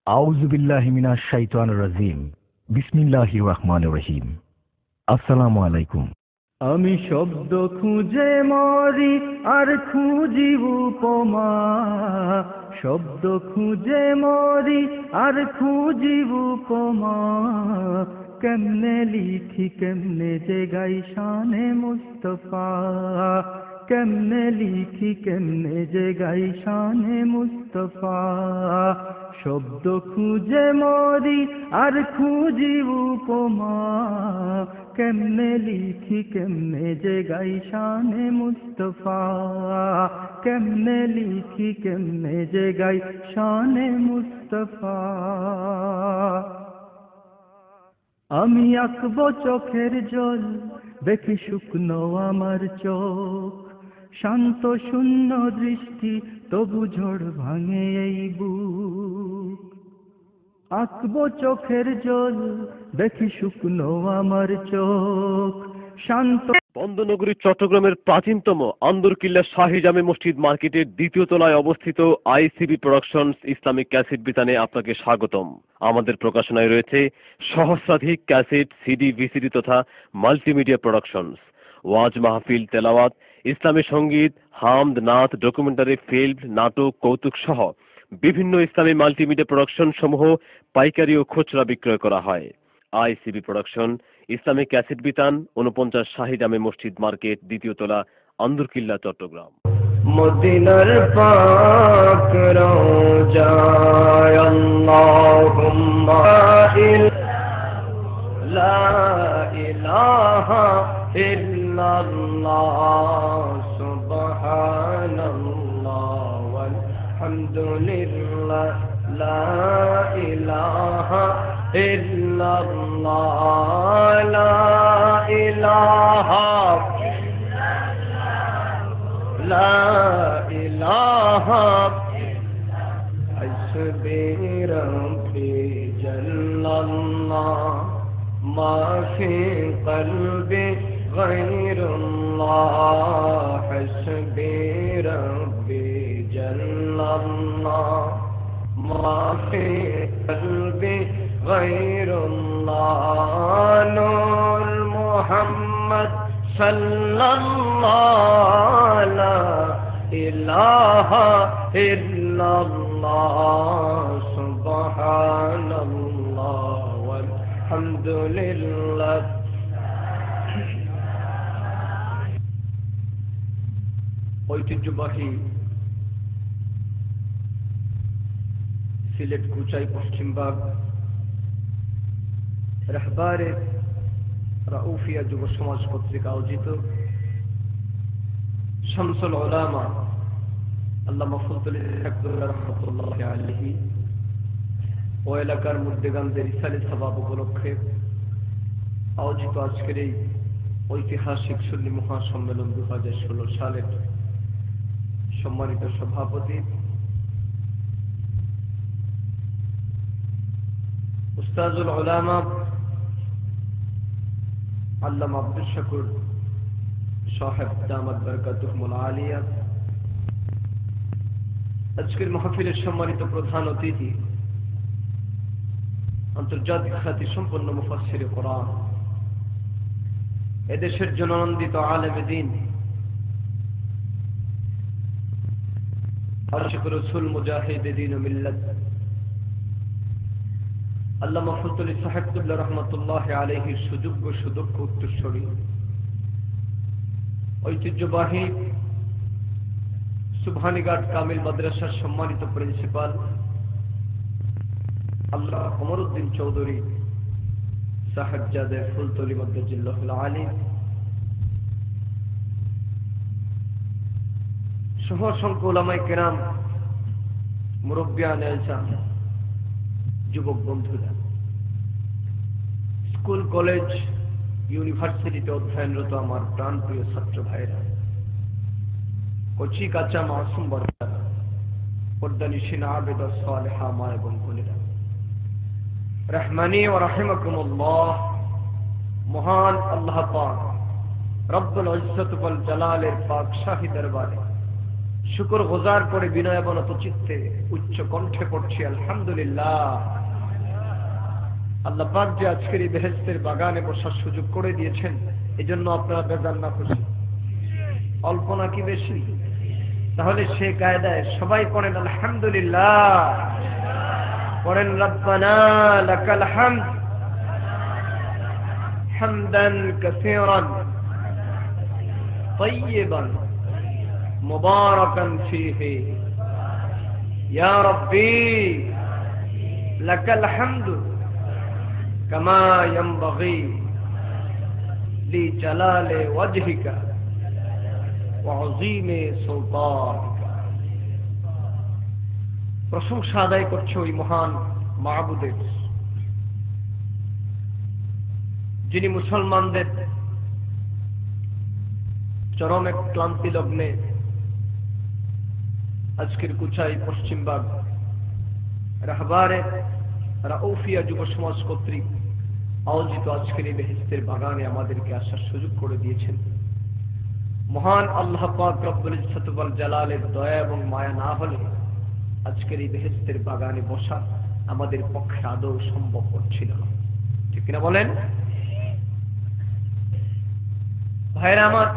আউযু বিল্লাহি মিনাশ শাইতানির রাজিম। বিসমিল্লাহির রহমানির রহিম। আসসালামু আলাইকুম। আমি শব্দ খুঁজে মরি আর খুঁজি উপমা, শব্দ খুঁজে মরি আর খুঁজি উপমা। কেমনে লিখি কেমনে যে গাই শানে মুস্তাফা, কেমনে লিখি কেমনে যে গাই শানে মুস্তাফা। শব্দ খুঁজে মরি আর খুঁজি উপমা, কেমনে লিখি কেমনে যে গাই শানে মুস্তাফা, কেমনে লিখি কেমনে যে গাই শানে মুস্তাফা। আমি আঁকবো চোখের জল, দেখি শুকনো আমার চোখ, শান্ত শূন্য দৃষ্টি তবু ঝড় ভাঙে এই বুক। আঁকবো চোখের জল, দেখি শুকনো আমার চোখ, শান্ত। বন্দনগরী চট্টগ্রামের প্রাচীনতম আন্দরকিল্লা শাহী জামে মসজিদ মার্কেটের দ্বিতীয় তলায় অবস্থিত আইসিবি প্রোডাকশনস ইসলামিক ক্যাসেট বিতানে আপনাকে স্বাগতম। আমাদের প্রকাশনায় রয়েছে সহস্রাধিক ক্যাসেট, সিডি, ভিসিডি তথা মাল্টিমিডিয়া প্রোডাকশনস, ওয়াজ মাহফিল, তেলাওয়াত, ইসলামী সঙ্গীত, হামদ, নাত, ডকুমেন্টারি ফিল্ম, নাটক, কৌতুক সহ বিভিন্ন ইসলামী মাল্টিমিডিয়া প্রোডাকশন সমূহ পাইকারি ও খুচরা বিক্রয় করা হয়। আইসিবি প্রোডাকশন ইসলামিক ক্যাসেট বিতান 49 শাহী জামে মসজিদ মার্কেট, দ্বিতীয় তলা, আন্দরকিল্লা, চট্টগ্রাম। মদিনার পাক রওজায় আল্লাহুম্মা লা ইলাহা ইল্লাল্লাহ সুবহানাল্লাহ ওয়াল হামদুলিল্লাহ লা ইলাহা ইল্লাল্লাহ লা ইলাহা লা ইলাহা হাসবি রব্বি জাল্লাল্লাহ মা ফি কলবি গায়রুল্লাহ হাসবি রব্বি জাল্লাল্লাহ মা ফি কলবি গায়রুল্লাহ নূর মুহাম্মদ সাল্লাল্লাহ লা ইলাহা ইল্লাল্লাহ সুবহানাল্লাহ ওয়াল হামদুলিল্লাহ। ঐতিহ্যবাহী সিলেট কুচাই পশ্চিমবাগ রাহবারে রাউফিয়া যুব সমাজ কর্তৃক আয়োজিত শামসুল উলামা আল্লামা ফজলুল হক রহমাতুল্লাহি আলাইহি ও এলাকার মুদ্দেগানদের ইসালে সওয়াব উপলক্ষে আয়োজিত আজকের এই ঐতিহাসিক সুন্নি মহাসম্মেলন 2016 সালের সম্মানিত সভাপতি উস্তাজুল উলামা আল্লামা আব্দুল শাকুর সাহেব দামাত বরকাতুহুল আলিয়া, আজকের মাহফিলের সম্মানিত প্রধান অতিথি আন্তর্জাতিক খ্যাতি সম্পন্ন মুফাসসিরে কোরআন, এদেশের জননন্দিত আলেমে দ্বীন, আশিক রাসূল, মুজাহিদে দ্বীন ও মিল্লাত আল্লামা ফজলুল সাহেবুল্লাহ রহমাতুল্লাহি আলাইহির সুযোগ্য সুদক্ষ উত্তরসূরি, ঐতিহ্যবাহী সুবহানীঘাট কামিল মাদ্রাসার সম্মানিত প্রিন্সিপাল আল্লাহ কমরউদ্দিন চৌধুরী সাহেবজাদে ফুলতলি মদ্দাজিল্লাহুল আলী সহ অসংখ্য উলামায়ে কেরাম, মুরব্বিয়ান এলচাম, যুবক বন্ধুরা, স্কুল, কলেজ, ইউনিভার্সিটিতে অধ্যয়নরত আমার প্রাণপ্রিয় ছাত্র ভাইরা, কচি কাঁচা মাসুম বাচ্চারা, পর্দানিশিন আবেদা সালেহা মা এবং বোনেরা, রহমানি ও রাহিমাকুমুল্লাহ, মহান আল্লাহ পাক রব্বুল ইজ্জত ওয়াল জালালের পাক শাহী দরবারে শুকর গুজার করে বিনয়াবনত চিত্তে উচ্চ কণ্ঠে পড়ছি আলহামদুলিল্লাহ। আল্লাহ পাক যে আজকের এই বেহেশতের বাগানে বসার সুযোগ করে দিয়েছেন, এজন্য আপনারা বেজার না খুশি? অল্প নাকি বেশি? তাহলে সে কায়দায় সবাই পড়েন আলহামদুলিল্লাহ, পড়েন রব্বানা লাকাল হামদ হামদান কাসীরান তাইয়িবান মুবারাকান ফীহি ইয়া রাব্বি লাকাল হামদু কামা ইয়ানবাগি লিজালালি ওয়াজহিকা ওয়া আযীমি সুলতানিকা। প্রশংসা আদায় করছে ওই মহান মাবুদের, যিনি মুসলমানদের চরম এক ক্লান্তি লগ্নে আজকের কুচাই পশ্চিমবাগ রাহবারে রাউফিয়া যুব সমাজ কর্তৃক আয়োজিত আজকের এই বেহেশতের বাগানে আমাদেরকে আসার সুযোগ করে দিয়েছেন। মহান আল্লাহ পাক রব্বুল ইজ্জত ওয়াল জালালের দয়া এবং মায়া না হলে আজকের এই বেহেশতের বাগানে বসা আমাদের পক্ষে আদৌ সম্ভব হচ্ছিল না, ঠিক কিনা বলেন? ভাইরা আমার,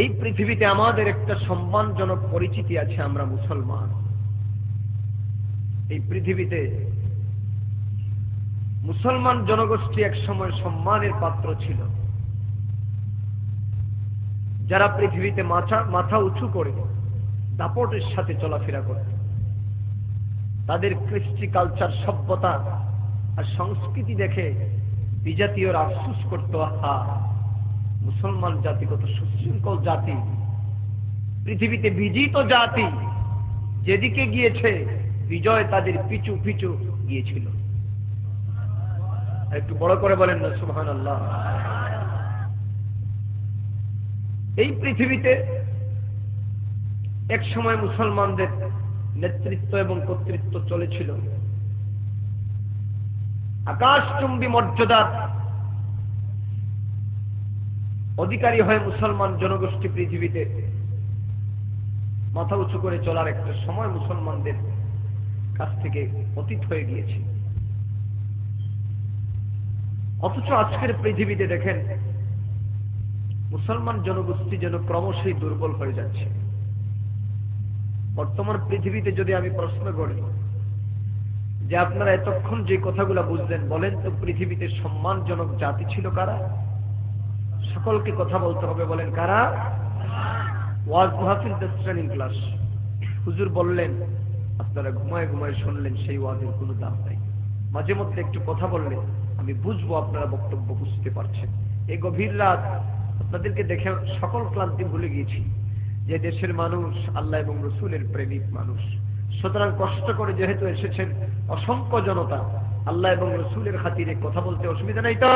এই পৃথিবীতে আমাদের একটা সম্মানজনক পরিচিতি আছে, আমরা মুসলমান। এই পৃথিবীতে মুসলমান জনগোষ্ঠী এক সময় সম্মানের পাত্র ছিল। যারা পৃথিবীতে মাথা উঁচু করে দাপটের সাথে চলাফেরা করত, তাদের কৃষ্টি কালচার, সভ্যতা আর সংস্কৃতি দেখে বিজাতীয়রা আফসোস করত, আহা, মুসলমান জাতি কত সুশৃঙ্খল জাতি, পৃথিবীতে বিজিত জাতি, যেদিকে গিয়েছে বিজয় তাদের পিছু পিছু গিয়েছিল। একটু বড় করে বলেন না সুবহানাল্লাহ। এই পৃথিবীতে এক সময় মুসলমানদের নেতৃত্ব এবং কর্তৃত্ব চলেছিল। আকাশচুম্বী মর্যাদার অধিকারী হয়ে মুসলমান জনগোষ্ঠী পৃথিবীতে মাথা উঁচু করে চলার একটা সময় মুসলমানদের কাছ থেকে অতীত হয়ে গিয়েছে। অথচ আজকের পৃথিবীতে দেখেন মুসলমান জনগোষ্ঠী যেন ক্রমশই দুর্বল হয়ে যাচ্ছে। বর্তমান পৃথিবীতে যদি আমি প্রশ্ন করি যে আপনারা এতক্ষণ যে কথাগুলো বুঝলেন, বলেন তো পৃথিবীতে সম্মানজনক জাতি ছিল কারা? সকলকে কথা বলতে হবে, বলেন কারা? ওয়াজ মাহফিল, ট্রেনিং ক্লাস, হুজুর বললেন, আপনারা ঘুমায় ঘুমায় শুনলেন, সেই ওয়াজের কোনো দাম নাই। মাঝে মধ্যে একটু কথা বললে আমি বুঝবো আপনারা বক্তব্য বুঝতে পারছেন। এই গভীর রাত আপনাদেরকে দেখে সকল ক্লান্তি ভুলে গিয়েছি। যে দেশের মানুষ আল্লাহ এবং রসুলের প্রেমিক মানুষ, সুতরাং কষ্ট করে যেহেতু এসেছেন, অসংখ্য জনতা আল্লাহ এবং রসুলের খাতিরে কথা বলতে অসুবিধা নাই তো?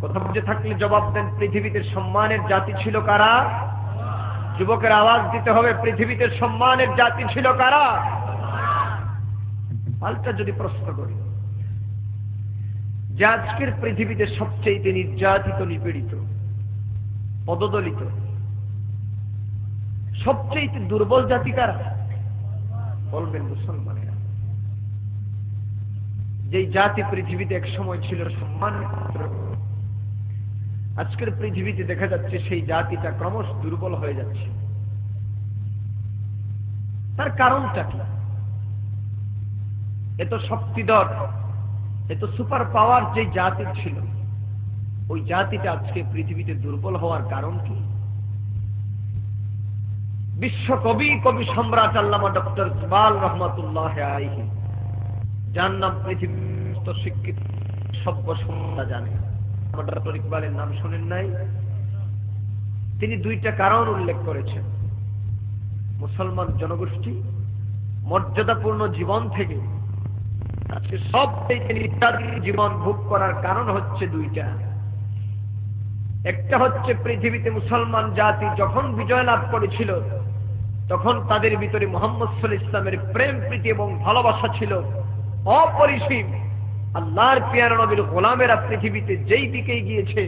কথা বুঝে থাকলে জবাব দেন, পৃথিবীতে সম্মানের জাতি ছিল কারা? যুবকের আওয়াজ দিতে হবে, পৃথিবীতে সম্মানের জাতি ছিল কারা? পাল্টা যদি প্রশ্ন করি যে আজকের পৃথিবীতে সবচেয়ে নির্যাতিত, নিপীড়িত, পদদলিত, সবচেয়ে দুর্বল জাতি কারা? বলবেন মুসলমানেরা। যেই জাতি পৃথিবীতে এক সময় ছিল সম্মানের পাত্র, আজকের পৃথিবীতে দেখা যাচ্ছে সেই জাতিটা ক্রমশ দুর্বল হয়ে যাচ্ছে। তার কারণটা কি? এত শক্তিধর, এত সুপার পাওয়ার যে জাতির ছিল, ওই জাতিটা আজকে পৃথিবীতে দুর্বল হওয়ার কারণ কি? বিশ্ব কবি সম্রাট আল্লামা ডক্টর ইকবাল রহমাতুল্লাহ আলাইহি, যার নাম পৃথিবীর শিক্ষিত সভ্য সমাজ জানে, ডক্টর ইকবালের নাম শোনেন নাই? তিনি দুইটা কারণ উল্লেখ করেছেন। মুসলমান জনগোষ্ঠী মর্যাদাপূর্ণ জীবন থেকে আজকে সবচেয়ে নির্যাতিত জীবন ভোগ করার কারণ হচ্ছে দুইটা। একটা হচ্ছে পৃথিবীতে মুসলমান জাতি যখন বিজয় লাভ করেছিল, তখন তাদের ভিতরে মুহাম্মদ সাল্লাল্লাহু আলাইহি ইসলামের প্রেম, প্রীতি এবং ভালোবাসা ছিল অপরিসীম। আল্লাহর পেয়ারা নবীর গোলামেরা পৃথিবীতে যেই দিকেই গিয়েছে,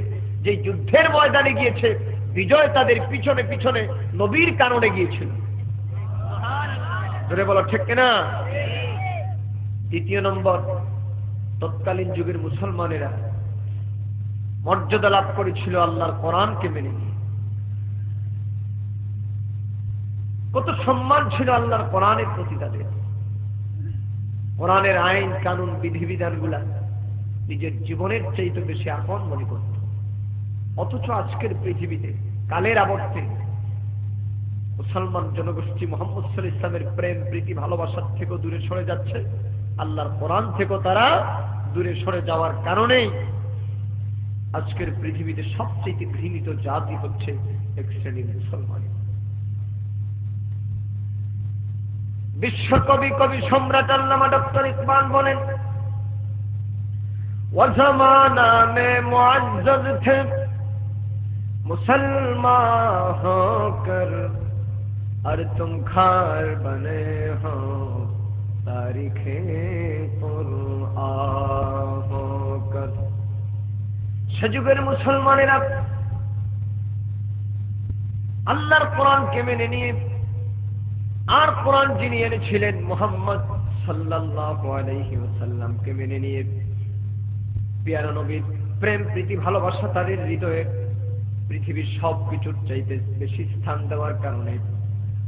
যেই যুদ্ধের ময়দানে গিয়েছে, বিজয় তাদের পিছনে পিছনে নবীর কারণে গিয়েছিল। ধরে বলো ঠিক কিনা? দ্বিতীয় নম্বর, তৎকালীন যুগের মুসলমানেরা মর্যাদা লাভ করেছিল আল্লাহর কোরআনকে মেনে নিয়ে। কত সম্মান ছিল আল্লাহর কোরআনের প্রতি তাদের। কোরআনের আইন কানুন বিধিবিধানগুলা নিজের জীবনের চাইতে বেশি আপন মনে করত। অথচ আজকের পৃথিবীতে কালের আবর্তে মুসলমান জনগোষ্ঠী মুহাম্মদ সাল্লাল্লাহু আলাইহি ওয়াসাল্লামের প্রেম প্রীতি ভালোবাসার থেকেও দূরে সরে যাচ্ছে, আল্লাহর কোরআন থেকেও তারা দূরে সরে যাওয়ার কারণেই আজকের পৃথিবীতে সবচেয়ে ঘৃণিত জাতি হচ্ছে এক শ্রেণীর মুসলমান। বিশ্বকবি কবি সম্রাট আল্লামা ডক্টর ইকবাল বলেন, वो ज़माना में मुअज़्ज़ज़ थे मुसलमान होकर, और तुम खार बने हो तारीखे कुरआन होकर। সেযুগের মুসলমানেরা আল্লাহর কোরআনকে মেনে নিয়ে, আর কোরআন যিনি এনেছিলেন মুহাম্মদ সাল্লাল্লাহু আলাইহি ওয়াসাল্লামকে মেনে নিয়ে, প্যারা নবীর প্রেম প্রীতি ভালোবাসা তাদের হৃদয়ে পৃথিবীর সব কিছুর চাইতে বেশি স্থান দেওয়ার কারণে,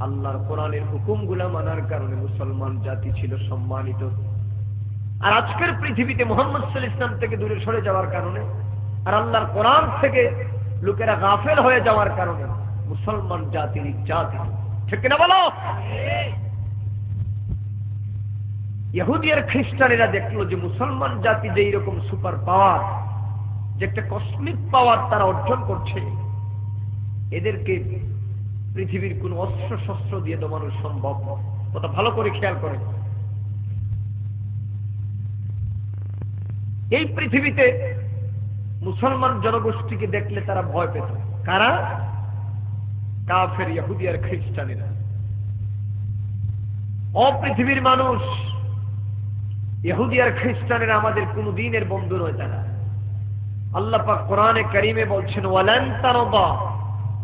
আল্লাহর কোরআনের হুকুমগুলা মানার কারণে মুসলমান জাতি ছিল সম্মানিত। আর আজকের পৃথিবীতে মুহাম্মদ সাল্লাল্লাহু আলাইহি ওয়াসাল্লাম থেকে দূরে সরে যাওয়ার কারণে আর আল্লাহর কোরআন থেকে লোকেরা গাফেল হয়ে যাওয়ার কারণে মুসলমান জাতির জাতি, ঠিক কিনা বলো? ইহুদি আর খ্রিস্টানেরা দেখলো যে মুসলমান জাতি যে এইরকম সুপার পাওয়ার, যে একটা কসমিক পাওয়ার তারা অর্জন করছে, এদেরকে পৃথিবীর কোন অস্ত্র শস্ত্র দিয়ে দমানো সম্ভব নয়। কথা ভালো করে খেয়াল করে। এই পৃথিবীতে মুসলমান জনগোষ্ঠীকে দেখলে তারা ভয় পেত। কারা? কাফের ইহুদি আর খ্রিস্টানেরা। অপৃথিবীর মানুষ ইহুদি আর খ্রিস্টানেরা আমাদের কোন দিনের বন্ধু নয়। তারা, আল্লাহ পাক কোরআনে কারীমে বলছেন, ওয়ালান তারদা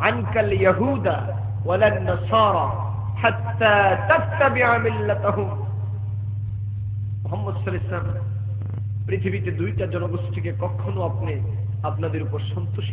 আনকাল ইয়াহুদা ওয়ালান নাসারা হাত্তা তাত্তাবিআ মিল্লাতাহুম। মুহাম্মদ সাল্লাল্লাহু আলাইহি ওয়াসাল্লাম পৃথিবীতে দুইটা জনগোষ্ঠীকে কখনো আপনাদের উপর সন্তুষ্ট